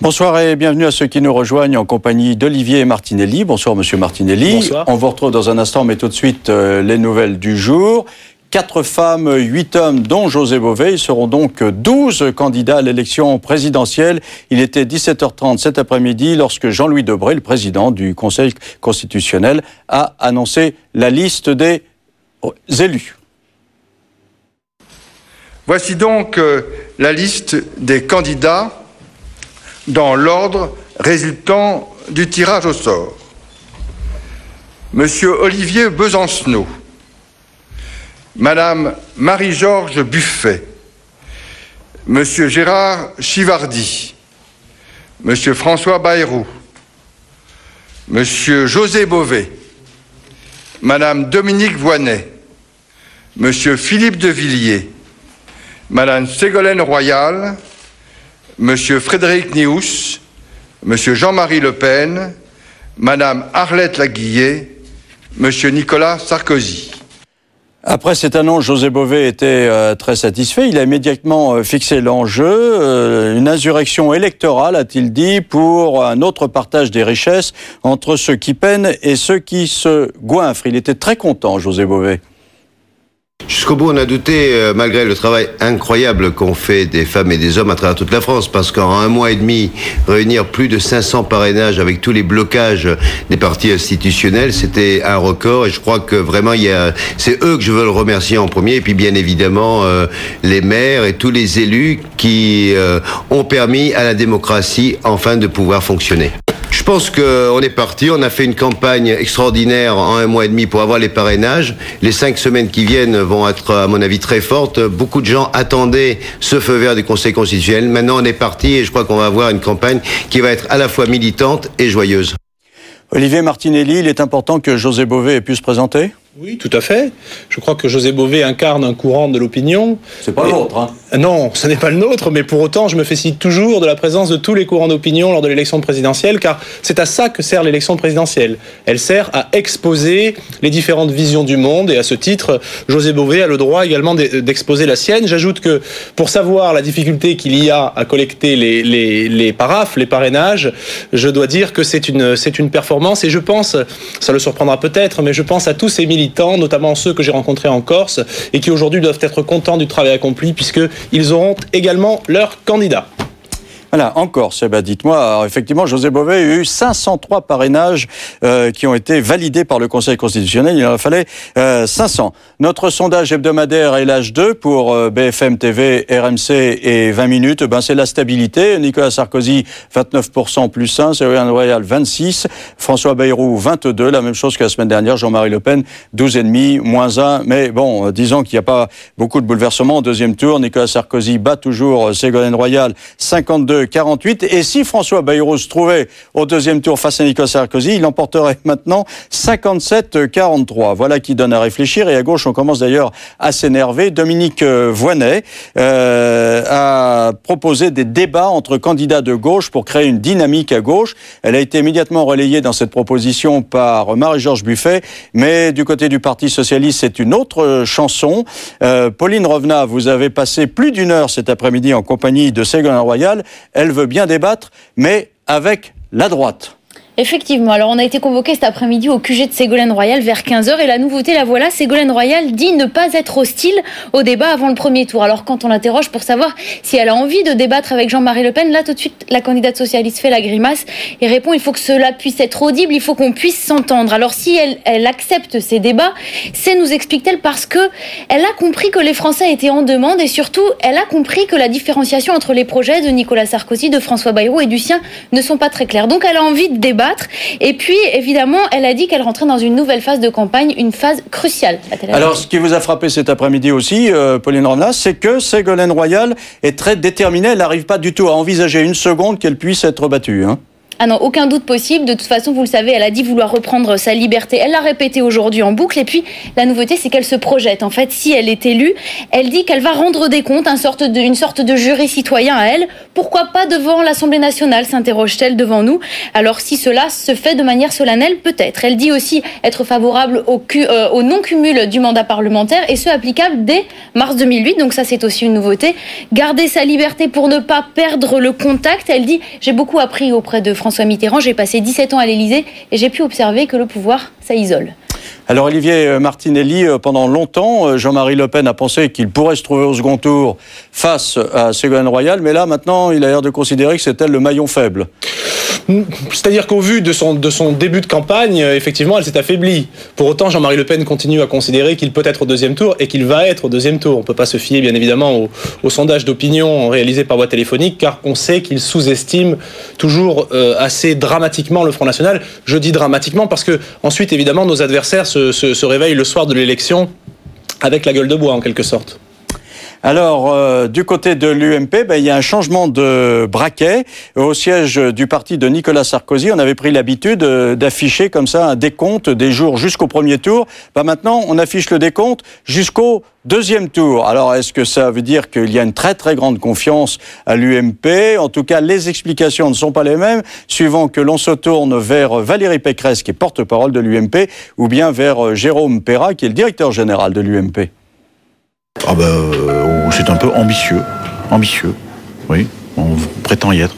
Bonsoir et bienvenue à ceux qui nous rejoignent en compagnie d'Olivier Martinelli. Bonsoir Monsieur Martinelli. Bonsoir. On vous retrouve dans un instant, mais tout de suite les nouvelles du jour. 4 femmes, 8 hommes, dont José Bové. Ils seront donc 12 candidats à l'élection présidentielle. Il était 17h30 cet après-midi lorsque Jean-Louis Debré, le président du Conseil constitutionnel, a annoncé la liste des élus. Voici donc la liste des candidats dans l'ordre résultant du tirage au sort. Monsieur Olivier Besancenot, Madame Marie-Georges Buffet, Monsieur Gérard Chivardi, Monsieur François Bayrou, Monsieur José Bové, Madame Dominique Voynet, Monsieur Philippe de Villiers, Madame Ségolène Royal, Monsieur Frédéric Nious, Monsieur Jean-Marie Le Pen, Madame Arlette Laguillet, Monsieur Nicolas Sarkozy. Après cette annonce, José Bové était très satisfait. Il a immédiatement fixé l'enjeu, une insurrection électorale, a-t-il dit, pour un autre partage des richesses entre ceux qui peinent et ceux qui se goinfrent. Il était très content, José Bové. Jusqu'au bout, on a douté, malgré le travail incroyable qu'ont fait des femmes et des hommes à travers toute la France, parce qu'en un mois et demi, réunir plus de 500 parrainages avec tous les blocages des partis institutionnels, c'était un record. Et je crois que vraiment, c'est eux que je veux le remercier en premier. Et puis, bien évidemment, les maires et tous les élus qui ont permis à la démocratie, enfin, de pouvoir fonctionner. Je pense qu'on est parti, on a fait une campagne extraordinaire en un mois et demi pour avoir les parrainages. Les 5 semaines qui viennent vont être, à mon avis, très fortes. Beaucoup de gens attendaient ce feu vert du Conseil constitutionnel. Maintenant, on est parti et je crois qu'on va avoir une campagne qui va être à la fois militante et joyeuse. Olivier Martinelli, il est important que José Bové ait pu se présenter ? Oui, tout à fait. Je crois que José Bové incarne un courant de l'opinion. C'est pas le nôtre, hein. Non, ce n'est pas le nôtre, mais pour autant, je me félicite toujours de la présence de tous les courants d'opinion lors de l'élection présidentielle, car c'est à ça que sert l'élection présidentielle. Elle sert à exposer les différentes visions du monde, et à ce titre, José Bové a le droit également d'exposer la sienne. J'ajoute que, pour savoir la difficulté qu'il y a à collecter les paraphes, les parrainages, je dois dire que c'est une performance, et je pense, ça le surprendra peut-être, mais je pense à tous ces militants, notamment ceux que j'ai rencontrés en Corse, et qui aujourd'hui doivent être contents du travail accompli, puisqu'ils auront également leur candidat. Voilà, en Corse, dites-moi, alors effectivement, José Bové a eu 503 parrainages qui ont été validés par le Conseil constitutionnel. Il en fallait 500. Notre sondage hebdomadaire est l'âge 2 pour BFM TV, RMC et 20 minutes. C'est la stabilité. Nicolas Sarkozy, 29% plus 1. Ségolène Royal, 26. François Bayrou, 22. La même chose que la semaine dernière. Jean-Marie Le Pen, 12,5, moins 1. Mais bon, disons qu'il n'y a pas beaucoup de bouleversements au deuxième tour. Nicolas Sarkozy bat toujours Ségolène Royal, 52-48. Et si François Bayrou se trouvait au deuxième tour face à Nicolas Sarkozy, il emporterait maintenant 57-43. Voilà qui donne à réfléchir. Et à gauche, on commence d'ailleurs à s'énerver. Dominique Voynet a proposé des débats entre candidats de gauche pour créer une dynamique à gauche. Elle a été immédiatement relayée dans cette proposition par Marie-Georges Buffet. Mais du côté du Parti socialiste, c'est une autre chanson. Pauline Revenat, vous avez passé plus d'une heure cet après-midi en compagnie de Ségolène Royal. Elle veut bien débattre, mais avec la droite. Effectivement, alors on a été convoqué cet après-midi au QG de Ségolène Royal vers 15h et la nouveauté, la voilà, Ségolène Royal dit ne pas être hostile au débat avant le premier tour. Alors quand on l'interroge pour savoir si elle a envie de débattre avec Jean-Marie Le Pen, là tout de suite la candidate socialiste fait la grimace et répond il faut que cela puisse être audible, il faut qu'on puisse s'entendre. Alors si elle accepte ces débats, c'est, nous explique-t-elle, parce que elle a compris que les Français étaient en demande et surtout elle a compris que la différenciation entre les projets de Nicolas Sarkozy, de François Bayrou et du sien ne sont pas très clairs. Donc elle a envie de débattre. Et puis, évidemment, elle a dit qu'elle rentrait dans une nouvelle phase de campagne, une phase cruciale. Alors, ce qui vous a frappé cet après-midi aussi, Pauline Revenat, c'est que Ségolène Royal est très déterminée. Elle n'arrive pas du tout à envisager une seconde qu'elle puisse être battue. Ah non, aucun doute possible. De toute façon, vous le savez, elle a dit vouloir reprendre sa liberté. Elle l'a répété aujourd'hui en boucle. Et puis, la nouveauté, c'est qu'elle se projette. En fait, si elle est élue, elle dit qu'elle va rendre des comptes, une sorte de jury citoyen à elle. Pourquoi pas devant l'Assemblée nationale, s'interroge-t-elle devant nous. Alors, si cela se fait de manière solennelle, peut-être. Elle dit aussi être favorable au non-cumul du mandat parlementaire et ce applicable dès mars 2008. Donc ça, c'est aussi une nouveauté. Garder sa liberté pour ne pas perdre le contact. Elle dit « J'ai beaucoup appris auprès de François Mitterrand. J'ai passé 17 ans à l'Élysée et j'ai pu observer que le pouvoir, ça isole. » Alors Olivier Martinelli, pendant longtemps, Jean-Marie Le Pen a pensé qu'il pourrait se trouver au second tour face à Ségolène Royal, mais là maintenant il a l'air de considérer que c'est elle le maillon faible. C'est-à-dire qu'au vu de son début de campagne, effectivement, elle s'est affaiblie. Pour autant, Jean-Marie Le Pen continue à considérer qu'il peut être au deuxième tour et qu'il va être au deuxième tour. On ne peut pas se fier, bien évidemment, au sondage d'opinion réalisé par voie téléphonique, car on sait qu'il sous-estime toujours assez dramatiquement le Front National. Je dis dramatiquement parce que, ensuite, évidemment, nos adversaires se réveillent le soir de l'élection avec la gueule de bois, en quelque sorte. Alors, du côté de l'UMP, il y a un changement de braquet. Au siège du parti de Nicolas Sarkozy, on avait pris l'habitude d'afficher comme ça un décompte des jours jusqu'au premier tour. Maintenant, on affiche le décompte jusqu'au deuxième tour. Alors, est-ce que ça veut dire qu'il y a une très très grande confiance à l'UMP? En tout cas, les explications ne sont pas les mêmes, suivant que l'on se tourne vers Valérie Pécresse, qui est porte-parole de l'UMP, ou bien vers Jérôme Perra, qui est le directeur général de l'UMP. C'est un peu ambitieux, oui, on prétend y être,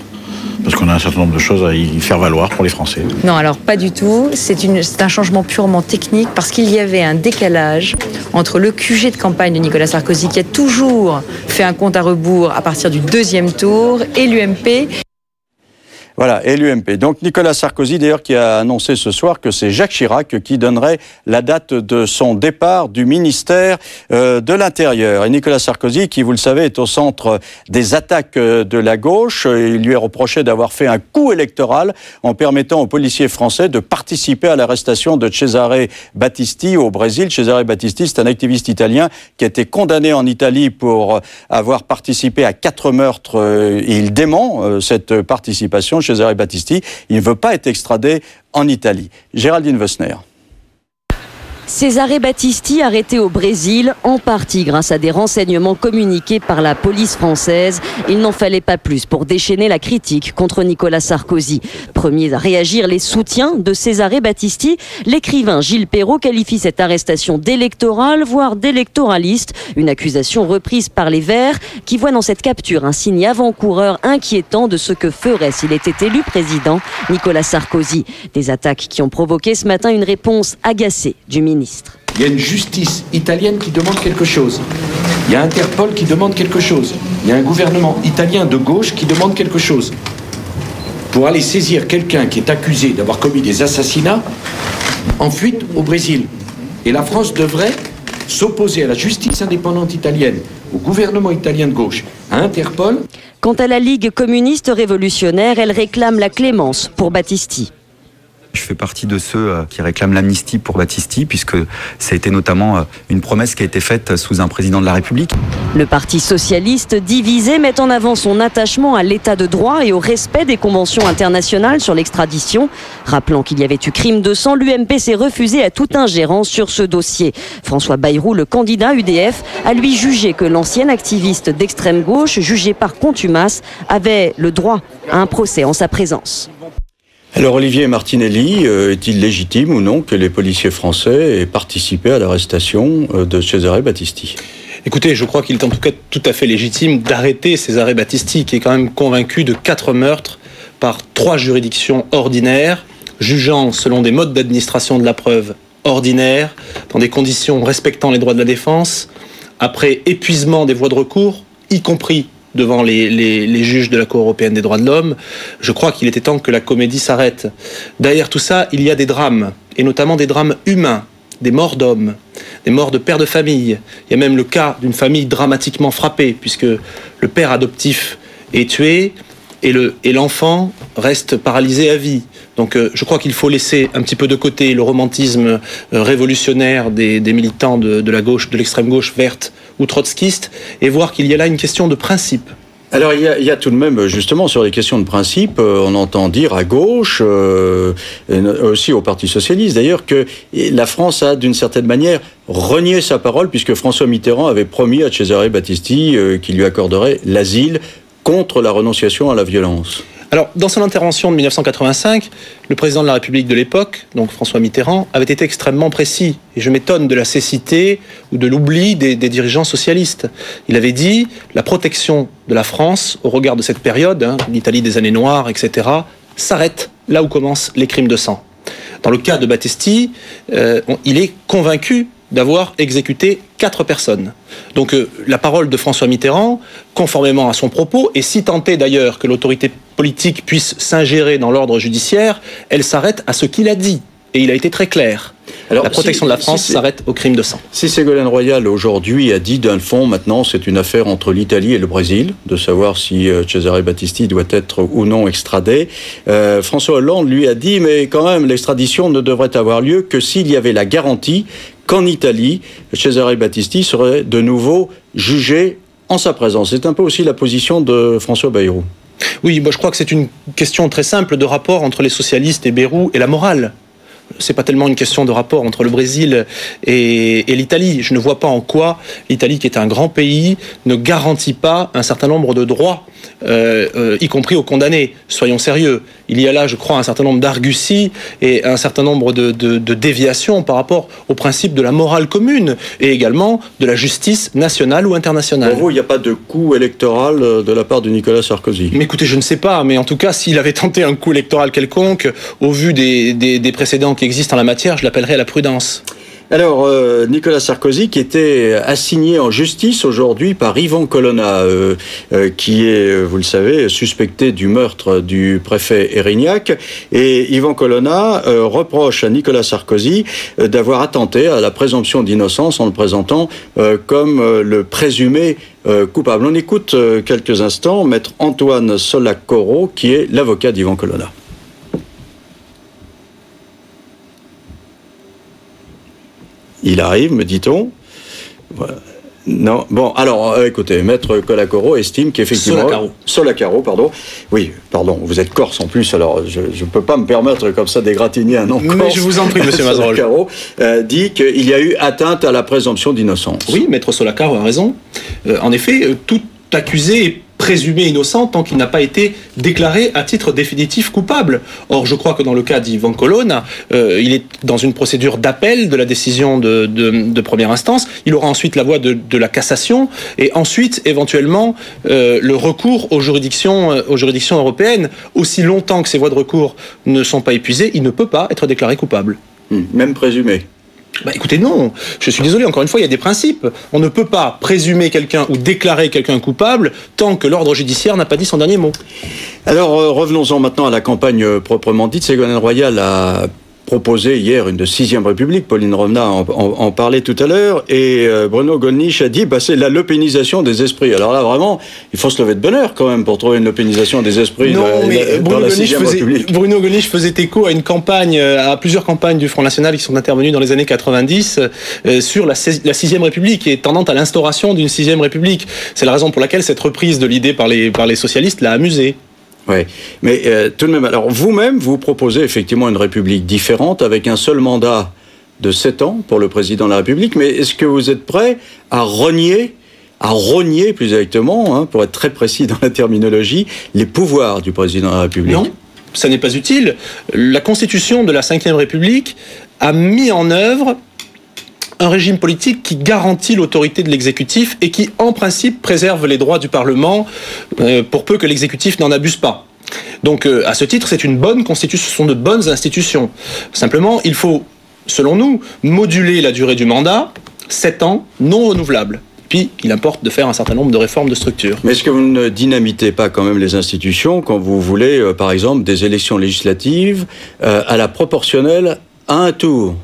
parce qu'on a un certain nombre de choses à y faire valoir pour les Français. Non, alors pas du tout, c'est un changement purement technique, parce qu'il y avait un décalage entre le QG de campagne de Nicolas Sarkozy, qui a toujours fait un compte à rebours à partir du deuxième tour, et l'UMP. Voilà, et l'UMP. Donc Nicolas Sarkozy, d'ailleurs, qui a annoncé ce soir que c'est Jacques Chirac qui donnerait la date de son départ du ministère de l'Intérieur. Et Nicolas Sarkozy, qui, vous le savez, est au centre des attaques de la gauche. Il lui est reproché d'avoir fait un coup électoral en permettant aux policiers français de participer à l'arrestation de Cesare Battisti au Brésil. Cesare Battisti, c'est un activiste italien qui a été condamné en Italie pour avoir participé à 4 meurtres. Et il dément cette participation. Cesare Battisti, il ne veut pas être extradé en Italie. Géraldine Wessner. Cesare Battisti arrêté au Brésil, en partie grâce à des renseignements communiqués par la police française. Il n'en fallait pas plus pour déchaîner la critique contre Nicolas Sarkozy. Premiers à réagir, les soutiens de Cesare Battisti. L'écrivain Gilles Perrault qualifie cette arrestation d'électorale, voire d'électoraliste. Une accusation reprise par les Verts, qui voient dans cette capture un signe avant-coureur inquiétant de ce que ferait s'il était élu président Nicolas Sarkozy. Des attaques qui ont provoqué ce matin une réponse agacée du ministre. Il y a une justice italienne qui demande quelque chose. Il y a Interpol qui demande quelque chose. Il y a un gouvernement italien de gauche qui demande quelque chose. Pour aller saisir quelqu'un qui est accusé d'avoir commis des assassinats en fuite au Brésil. Et la France devrait s'opposer à la justice indépendante italienne, au gouvernement italien de gauche, à Interpol. Quant à la Ligue communiste révolutionnaire, elle réclame la clémence pour Battisti. Je fais partie de ceux qui réclament l'amnistie pour Battisti, puisque ça a été notamment une promesse qui a été faite sous un président de la République. Le Parti socialiste, divisé, met en avant son attachement à l'état de droit et au respect des conventions internationales sur l'extradition. Rappelant qu'il y avait eu crime de sang, l'UMP s'est refusé à toute ingérence sur ce dossier. François Bayrou, le candidat UDF, a lui jugé que l'ancien activiste d'extrême gauche, jugé par contumace, avait le droit à un procès en sa présence. Alors Olivier Martinelli, est-il légitime ou non que les policiers français aient participé à l'arrestation de Cesare Battisti? Écoutez, je crois qu'il est en tout cas tout à fait légitime d'arrêter Cesare Battisti, qui est quand même convaincu de 4 meurtres par 3 juridictions ordinaires, jugeant selon des modes d'administration de la preuve ordinaires, dans des conditions respectant les droits de la défense, après épuisement des voies de recours, y compris devant les juges de la Cour européenne des droits de l'homme. Je crois qu'il était temps que la comédie s'arrête. Derrière tout ça, il y a des drames, et notamment des drames humains, des morts d'hommes, des morts de pères de famille. Il y a même le cas d'une famille dramatiquement frappée, puisque le père adoptif est tué, et l'enfant reste paralysé à vie. Donc je crois qu'il faut laisser un petit peu de côté le romantisme révolutionnaire des militants de la gauche, de l'extrême gauche verte ou trotskiste, et voir qu'il y a là une question de principe. Alors il y a tout de même, justement, sur les questions de principe, on entend dire à gauche, aussi au Parti socialiste d'ailleurs, que la France a d'une certaine manière renié sa parole, puisque François Mitterrand avait promis à Cesare Battisti qu'il lui accorderait l'asile contre la renonciation à la violence. Alors, dans son intervention de 1985, le président de la République de l'époque, donc François Mitterrand, avait été extrêmement précis. Et je m'étonne de la cécité ou de l'oubli des dirigeants socialistes. Il avait dit « La protection de la France, au regard de cette période, l'Italie des années noires, etc., s'arrête là où commencent les crimes de sang. » Dans le cas de Battisti, il est convaincu d'avoir exécuté 4 personnes. Donc la parole de François Mitterrand, conformément à son propos, et si tant est d'ailleurs que l'autorité politique puisse s'ingérer dans l'ordre judiciaire, elle s'arrête à ce qu'il a dit. Et il a été très clair. Alors, la protection de la France s'arrête au crime de sang. Si Ségolène Royal aujourd'hui a dit d'un fond, maintenant c'est une affaire entre l'Italie et le Brésil, de savoir si Cesare Battisti doit être ou non extradé, François Hollande lui a dit mais quand même l'extradition ne devrait avoir lieu que s'il y avait la garantie qu'en Italie, Cesare Battisti serait de nouveau jugé en sa présence. C'est un peu aussi la position de François Bayrou. Oui, moi je crois que c'est une question très simple de rapport entre les socialistes et Bayrou et la morale. C'est pas tellement une question de rapport entre le Brésil et l'Italie. Je ne vois pas en quoi l'Italie, qui est un grand pays, ne garantit pas un certain nombre de droits, y compris aux condamnés. Soyons sérieux. Il y a là, je crois, un certain nombre d'arguties et un certain nombre de déviations par rapport au principe de la morale commune et également de la justice nationale ou internationale. Pour vous, il n'y a pas de coup électoral de la part de Nicolas Sarkozy? Mais écoutez, je ne sais pas, mais en tout cas, s'il avait tenté un coup électoral quelconque, au vu des précédents qui existent en la matière, je l'appellerais à la prudence. Alors, Nicolas Sarkozy, qui était assigné en justice aujourd'hui par Yvan Colonna, qui est, vous le savez, suspecté du meurtre du préfet Erignac. Et Yvan Colonna reproche à Nicolas Sarkozy d'avoir attenté à la présomption d'innocence en le présentant comme le présumé coupable. On écoute quelques instants maître Antoine Solacoro, qui est l'avocat d'Yvan Colonna. Il arrive, me dit-on. Voilà. Non, bon, alors, écoutez, maître Colacoro estime qu'effectivement... Solacaro, pardon. Oui, pardon, vous êtes corse en plus, alors je ne peux pas me permettre comme ça d'égratigner un nom corse. Mais je vous en prie, monsieur Mazerolle. Solacaro dit qu'il y a eu atteinte à la présomption d'innocence. Oui, maître Solacaro a raison. En effet, tout accusé est présumé innocent tant qu'il n'a pas été déclaré à titre définitif coupable. Or, je crois que dans le cas d'Yvan Colonna, il est dans une procédure d'appel de la décision de première instance. Il aura ensuite la voie de la cassation et ensuite, éventuellement, le recours aux juridictions européennes. Aussi longtemps que ces voies de recours ne sont pas épuisées, il ne peut pas être déclaré coupable. Même présumé. Bah écoutez, non, je suis désolé, encore une fois, il y a des principes. On ne peut pas présumer quelqu'un ou déclarer quelqu'un coupable tant que l'ordre judiciaire n'a pas dit son dernier mot. Alors, revenons-en maintenant à la campagne proprement dite. Ségolène Royal a proposé hier une de 6e République, Pauline Revenat en parlait tout à l'heure, et Bruno Gollnisch a dit c'est la lepénisation des esprits. Alors là, vraiment, il faut se lever de bonne heure quand même pour trouver une lepénisation des esprits dans la 6e République. Bruno Gollnisch faisait écho à une campagne, à plusieurs campagnes du Front National qui sont intervenues dans les années 90 sur la 6e République et tendant à l'instauration d'une 6e République. C'est la raison pour laquelle cette reprise de l'idée par les socialistes l'a amusé. Oui, mais tout de même, alors vous-même, vous proposez effectivement une République différente avec un seul mandat de 7 ans pour le président de la République, mais est-ce que vous êtes prêt à rogner plus exactement, pour être très précis dans la terminologie, les pouvoirs du président de la République? Non, ça n'est pas utile. La Constitution de la 5e République a mis en œuvre un régime politique qui garantit l'autorité de l'exécutif et qui, en principe, préserve les droits du Parlement pour peu que l'exécutif n'en abuse pas. Donc, à ce titre, c'est une bonne constitution, ce sont de bonnes institutions. Simplement, il faut, selon nous, moduler la durée du mandat, 7 ans, non renouvelable. Puis, il importe de faire un certain nombre de réformes de structure. Mais est-ce que vous ne dynamitez pas quand même les institutions quand vous voulez, par exemple, des élections législatives à la proportionnelle à un tour ?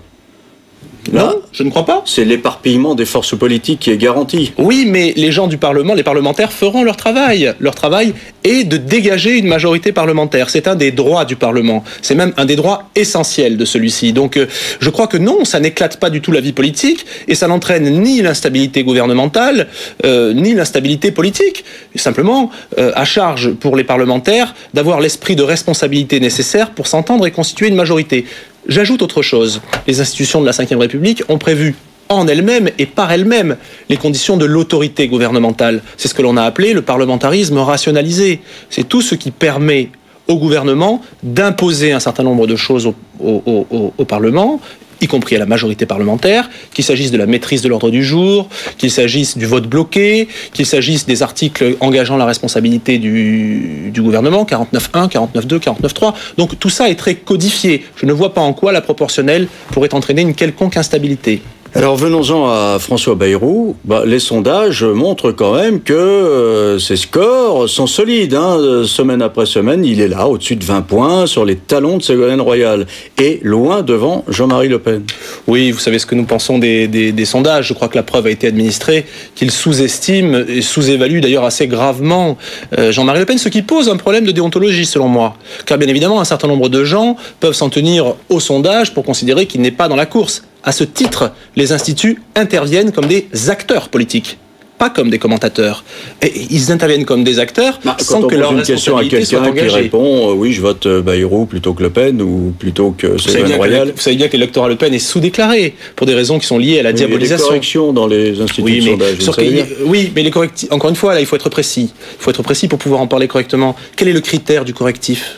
Non, je ne crois pas. C'est l'éparpillement des forces politiques qui est garanti. Oui, mais les gens du Parlement, les parlementaires feront leur travail. Leur travail est de dégager une majorité parlementaire. C'est un des droits du Parlement. C'est même un des droits essentiels de celui-ci. Donc je crois que non, ça n'éclate pas du tout la vie politique et ça n'entraîne ni l'instabilité gouvernementale, ni l'instabilité politique. Simplement, à charge pour les parlementaires d'avoir l'esprit de responsabilité nécessaire pour s'entendre et constituer une majorité. J'ajoute autre chose. Les institutions de la Ve République ont prévu en elles-mêmes et par elles-mêmes les conditions de l'autorité gouvernementale. C'est ce que l'on a appelé le parlementarisme rationalisé. C'est tout ce qui permet au gouvernement d'imposer un certain nombre de choses au Parlement, y compris à la majorité parlementaire, qu'il s'agisse de la maîtrise de l'ordre du jour, qu'il s'agisse du vote bloqué, qu'il s'agisse des articles engageant la responsabilité du gouvernement, 49.1, 49.2, 49.3. Donc tout ça est très codifié. Je ne vois pas en quoi la proportionnelle pourrait entraîner une quelconque instabilité. Alors venons-en à François Bayrou. Les sondages montrent quand même que ses scores sont solides. Semaine après semaine, il est là, au-dessus de 20 points, sur les talons de Ségolène Royal, et loin devant Jean-Marie Le Pen. Oui, vous savez ce que nous pensons des sondages. Je crois que la preuve a été administrée qu'il sous-estime et sous-évalue d'ailleurs assez gravement Jean-Marie Le Pen, ce qui pose un problème de déontologie selon moi. Car bien évidemment, un certain nombre de gens peuvent s'en tenir au sondage pour considérer qu'il n'est pas dans la course. À ce titre, les instituts interviennent comme des acteurs politiques, pas comme des commentateurs. Et ils interviennent comme des acteurs sans que leur responsabilité soit engagée. Quand on pose une question à quelqu'un qui répond oui, je vote Bayrou plutôt que Le Pen ou plutôt que Ségolène Royal. Vous savez bien que l'électorat Le Pen est sous-déclaré pour des raisons qui sont liées à la diabolisation. Il y a des corrections dans les instituts de sondage. Oui, mais les correctifs. Encore une fois, là, il faut être précis. Il faut être précis pour pouvoir en parler correctement. Quel est le critère du correctif ?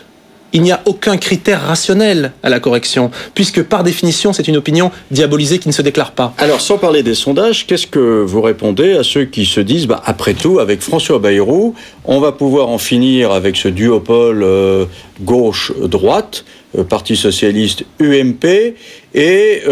Il n'y a aucun critère rationnel à la correction, puisque par définition, c'est une opinion diabolisée qui ne se déclare pas. Alors, sans parler des sondages, qu'est-ce que vous répondez à ceux qui se disent, après tout, avec François Bayrou, on va pouvoir en finir avec ce duopole gauche-droite, Parti socialiste, UMP, et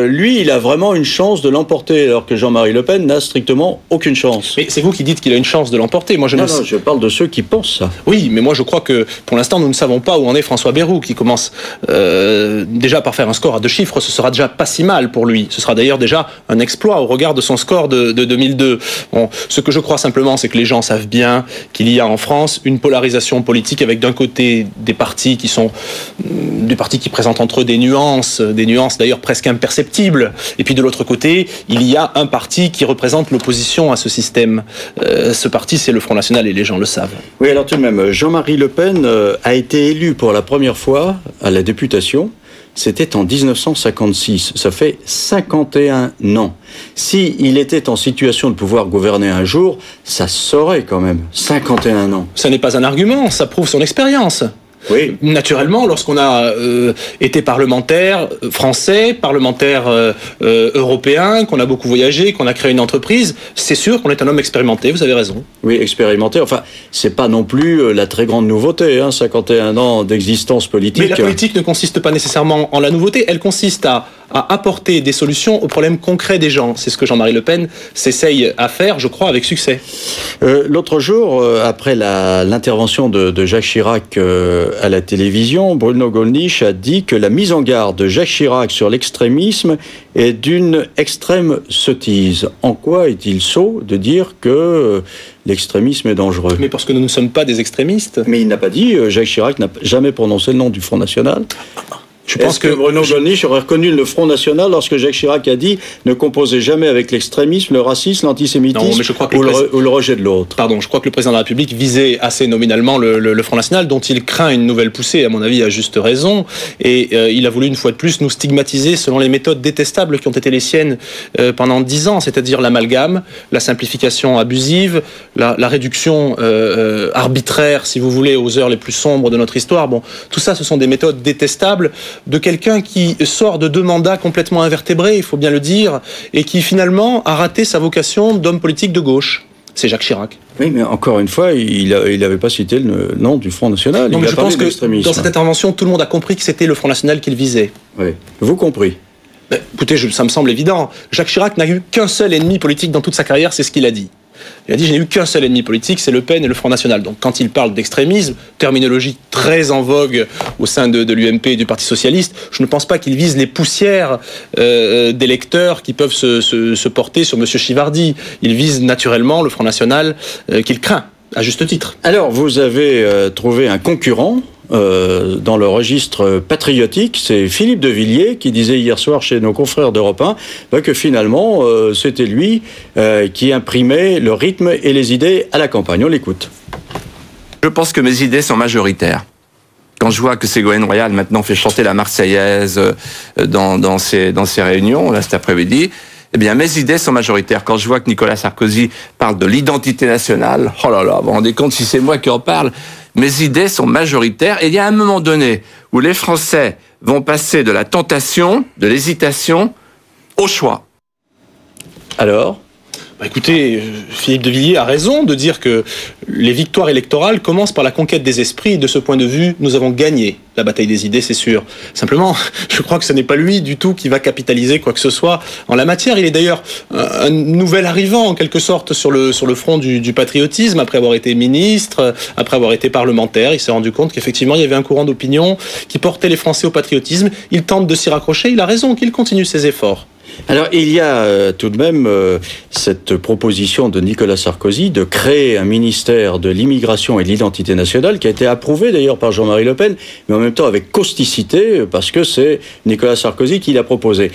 lui, il a vraiment une chance de l'emporter, alors que Jean-Marie Le Pen n'a strictement aucune chance. Mais c'est vous qui dites qu'il a une chance de l'emporter. Moi, non, je parle de ceux qui pensent ça. Oui, mais moi, je crois que, pour l'instant, nous ne savons pas où en est François Bayrou, qui commence déjà par faire un score à 2 chiffres. Ce sera déjà pas si mal pour lui. Ce sera d'ailleurs déjà un exploit au regard de son score de 2002. Bon, ce que je crois simplement, c'est que les gens savent bien qu'il y a en France une polarisation politique avec d'un côté des partis qui sont des partis qui présentent entre eux des nuances d'ailleurs presque imperceptibles. Et puis de l'autre côté, il y a un parti qui représente l'opposition à ce système. Ce parti, c'est le Front National et les gens le savent. Oui, alors tout de même, Jean-Marie Le Pen a été élu pour la première fois à la députation. C'était en 1956. Ça fait 51 ans. S'il était en situation de pouvoir gouverner un jour, ça se saurait quand même. 51 ans. Ça n'est pas un argument, ça prouve son expérience. Oui. Naturellement, lorsqu'on a été parlementaire français, parlementaire européen, qu'on a beaucoup voyagé, qu'on a créé une entreprise, c'est sûr qu'on est un homme expérimenté, vous avez raison. Oui, expérimenté. Enfin, c'est pas non plus la très grande nouveauté, 51 ans d'existence politique. Mais la politique ne consiste pas nécessairement en la nouveauté, elle consiste à apporter des solutions aux problèmes concrets des gens. C'est ce que Jean-Marie Le Pen s'essaye à faire, je crois, avec succès. L'autre jour, après l'intervention de Jacques Chirac à la télévision, Bruno Gollnisch a dit que la mise en garde de Jacques Chirac sur l'extrémisme est d'une extrême sottise. En quoi est-il sot de dire que l'extrémisme est dangereux? Mais parce que nous ne sommes pas des extrémistes. Mais il n'a pas dit, Jacques Chirac n'a jamais prononcé le nom du Front National. Je pense que Bruno Gollnisch aurait reconnu le Front National lorsque Jacques Chirac a dit « Ne composez jamais avec l'extrémisme, le racisme, l'antisémitisme ou le rejet de l'autre ». Pardon, je crois que le président de la République visait assez nominalement le Front National, dont il craint une nouvelle poussée, à mon avis, à juste raison. Et il a voulu une fois de plus nous stigmatiser selon les méthodes détestables qui ont été les siennes pendant 10 ans, c'est-à-dire l'amalgame, la simplification abusive, la réduction arbitraire, si vous voulez, aux heures les plus sombres de notre histoire. Bon, tout ça, ce sont des méthodes détestables de quelqu'un qui sort de 2 mandats complètement invertébrés, il faut bien le dire, et qui finalement a raté sa vocation d'homme politique de gauche. C'est Jacques Chirac. Oui, mais encore une fois, il n'avait pas cité le nom du Front National. Donc je pense que dans cette intervention, tout le monde a compris que c'était le Front National qu'il visait. Oui, vous compris. Écoutez, ça me semble évident. Jacques Chirac n'a eu qu'un seul ennemi politique dans toute sa carrière, c'est ce qu'il a dit. Il a dit, je n'ai eu qu'un seul ennemi politique, c'est Le Pen et le Front National. Donc quand il parle d'extrémisme, terminologie très en vogue au sein de l'UMP et du Parti Socialiste, je ne pense pas qu'il vise les poussières d'électeurs qui peuvent se porter sur M. Chivardi. Il vise naturellement le Front National qu'il craint, à juste titre. Alors, vous avez trouvé un concurrent dans le registre patriotique, c'est Philippe de Villiers qui disait hier soir chez nos confrères d'Europe 1 que finalement c'était lui qui imprimait le rythme et les idées à la campagne. On l'écoute. Je pense que mes idées sont majoritaires. Quand je vois que Ségolène Royal maintenant fait chanter la Marseillaise dans ses réunions là cet après-midi, eh bien, mes idées sont majoritaires. Quand je vois que Nicolas Sarkozy parle de l'identité nationale, oh là là, vous vous rendez compte si c'est moi qui en parle, mes idées sont majoritaires. Et il y a un moment donné où les Français vont passer de la tentation, de l'hésitation, au choix. Alors ? Écoutez, Philippe de Villiers a raison de dire que les victoires électorales commencent par la conquête des esprits. De ce point de vue, nous avons gagné la bataille des idées, c'est sûr. Simplement, je crois que ce n'est pas lui du tout qui va capitaliser quoi que ce soit en la matière. Il est d'ailleurs un nouvel arrivant, en quelque sorte, sur le front du patriotisme, après avoir été ministre, après avoir été parlementaire. Il s'est rendu compte qu'effectivement, il y avait un courant d'opinion qui portait les Français au patriotisme. Il tente de s'y raccrocher. Il a raison qu'il continue ses efforts. Alors, il y a tout de même cette proposition de Nicolas Sarkozy de créer un ministère de l'immigration et de l'identité nationale qui a été approuvé d'ailleurs par Jean-Marie Le Pen, mais en même temps avec causticité parce que c'est Nicolas Sarkozy qui l'a proposé.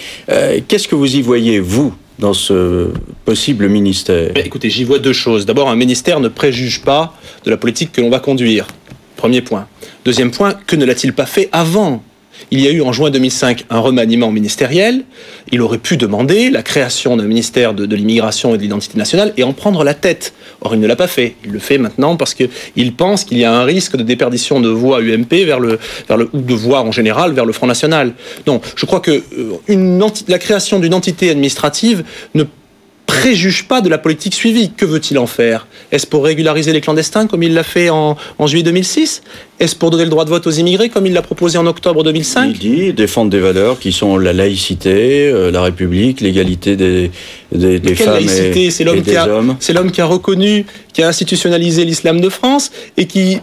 Qu'est-ce que vous y voyez, vous, dans ce possible ministère ? Écoutez, j'y vois deux choses. D'abord, un ministère ne préjuge pas de la politique que l'on va conduire. Premier point. Deuxième point, que ne l'a-t-il pas fait avant ? Il y a eu en juin 2005 un remaniement ministériel. Il aurait pu demander la création d'un ministère de l'immigration et de l'identité nationale et en prendre la tête. Or, il ne l'a pas fait. Il le fait maintenant parce qu'il pense qu'il y a un risque de déperdition de voix UMP ou de voix en général vers le Front National. Donc, je crois que la création d'une entité administrative ne préjuge pas de la politique suivie. Que veut-il en faire ? Est-ce pour régulariser les clandestins comme il l'a fait en juillet 2006 ? Est-ce pour donner le droit de vote aux immigrés comme il l'a proposé en octobre 2005 ? Il dit défendre des valeurs qui sont la laïcité, la République, l'égalité des femmes laïcité ? Et des hommes. C'est l'homme qui a reconnu, qui a institutionnalisé l'islam de France et qui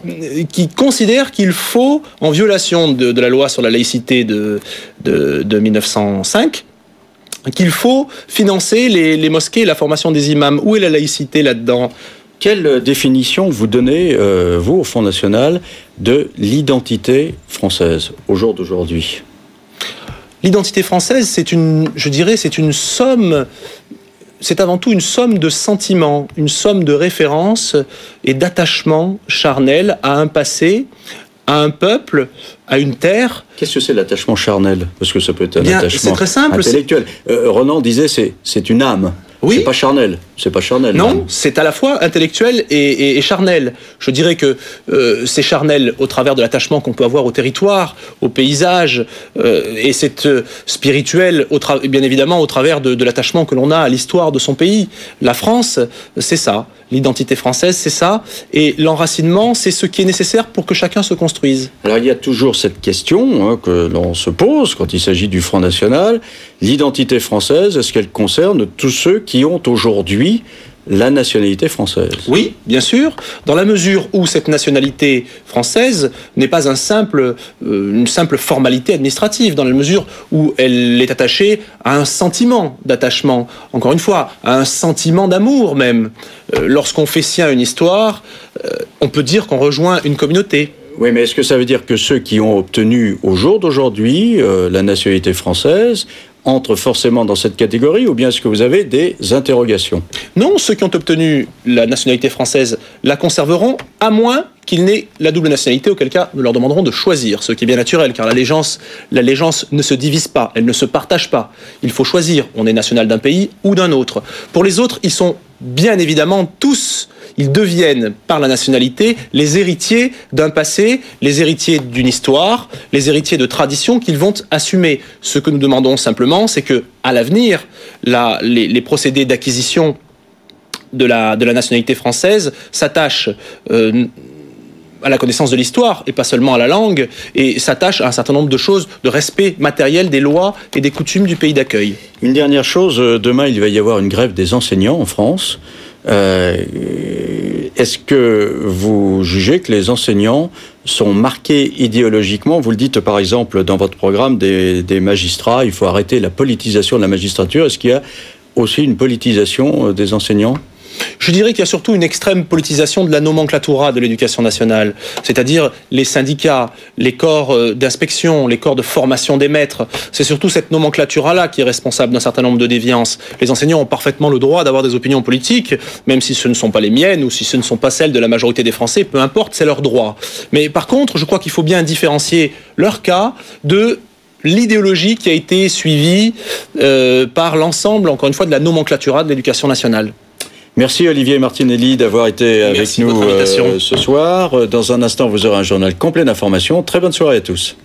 considère qu'il faut, en violation de la loi sur la laïcité de 1905, qu'il faut financer les mosquées et la formation des imams. Où est la laïcité là-dedans ? Quelle définition vous donnez, vous, au Front National, de l'identité française au jour d'aujourd'hui ? L'identité française, c'est une somme, c'est avant tout une somme de sentiments, une somme de références et d'attachements charnels à un passé, à un peuple, à une terre. Qu'est-ce que c'est l'attachement charnel ? Parce que ça peut être un attachement c'est très simple, intellectuel. Renan disait c'est une âme. Oui. C'est pas charnel. Non, c'est à la fois intellectuel et charnel. Je dirais que c'est charnel au travers de l'attachement qu'on peut avoir au territoire, au paysage, et c'est spirituel, bien évidemment, au travers de l'attachement que l'on a à l'histoire de son pays. La France, c'est ça. L'identité française, c'est ça. Et l'enracinement, c'est ce qui est nécessaire pour que chacun se construise. Alors, il y a toujours cette question que l'on se pose quand il s'agit du Front National. L'identité française, est-ce qu'elle concerne tous ceux qui ont aujourd'hui la nationalité française ? Oui, bien sûr, dans la mesure où cette nationalité française n'est pas une simple formalité administrative, dans la mesure où elle est attachée à un sentiment d'attachement, encore une fois, à un sentiment d'amour même. Lorsqu'on fait sien une histoire, on peut dire qu'on rejoint une communauté. Oui, mais est-ce que ça veut dire que ceux qui ont obtenu au jour d'aujourd'hui la nationalité française entrent forcément dans cette catégorie, ou bien est-ce que vous avez des interrogations ? Non, ceux qui ont obtenu la nationalité française la conserveront, à moins qu'ils n'aient la double nationalité, auquel cas nous leur demanderons de choisir, ce qui est bien naturel, car l'allégeance ne se divise pas, elle ne se partage pas. Il faut choisir, on est national d'un pays ou d'un autre. Pour les autres, ils sont bien évidemment tous, ils deviennent par la nationalité les héritiers d'un passé, les héritiers d'une histoire, les héritiers de traditions qu'ils vont assumer. Ce que nous demandons simplement, c'est que à l'avenir, les procédés d'acquisition de la nationalité française s'attachent à la connaissance de l'histoire et pas seulement à la langue, et s'attache à un certain nombre de choses, de respect matériel des lois et des coutumes du pays d'accueil. Une dernière chose, demain il va y avoir une grève des enseignants en France. Est-ce que vous jugez que les enseignants sont marqués idéologiquement? Vous le dites par exemple dans votre programme des magistrats, il faut arrêter la politisation de la magistrature. Est-ce qu'il y a aussi une politisation des enseignants? Je dirais qu'il y a surtout une extrême politisation de la nomenclatura de l'éducation nationale, c'est-à-dire les syndicats, les corps d'inspection, les corps de formation des maîtres. C'est surtout cette nomenclatura-là qui est responsable d'un certain nombre de déviances. Les enseignants ont parfaitement le droit d'avoir des opinions politiques, même si ce ne sont pas les miennes ou si ce ne sont pas celles de la majorité des Français, peu importe, c'est leur droit. Mais par contre, je crois qu'il faut bien différencier leur cas de l'idéologie qui a été suivie par l'ensemble, encore une fois, de la nomenclatura de l'éducation nationale. Merci Olivier Martinelli d'avoir été avec nous ce soir. Dans un instant, vous aurez un journal complet d'informations. Très bonne soirée à tous.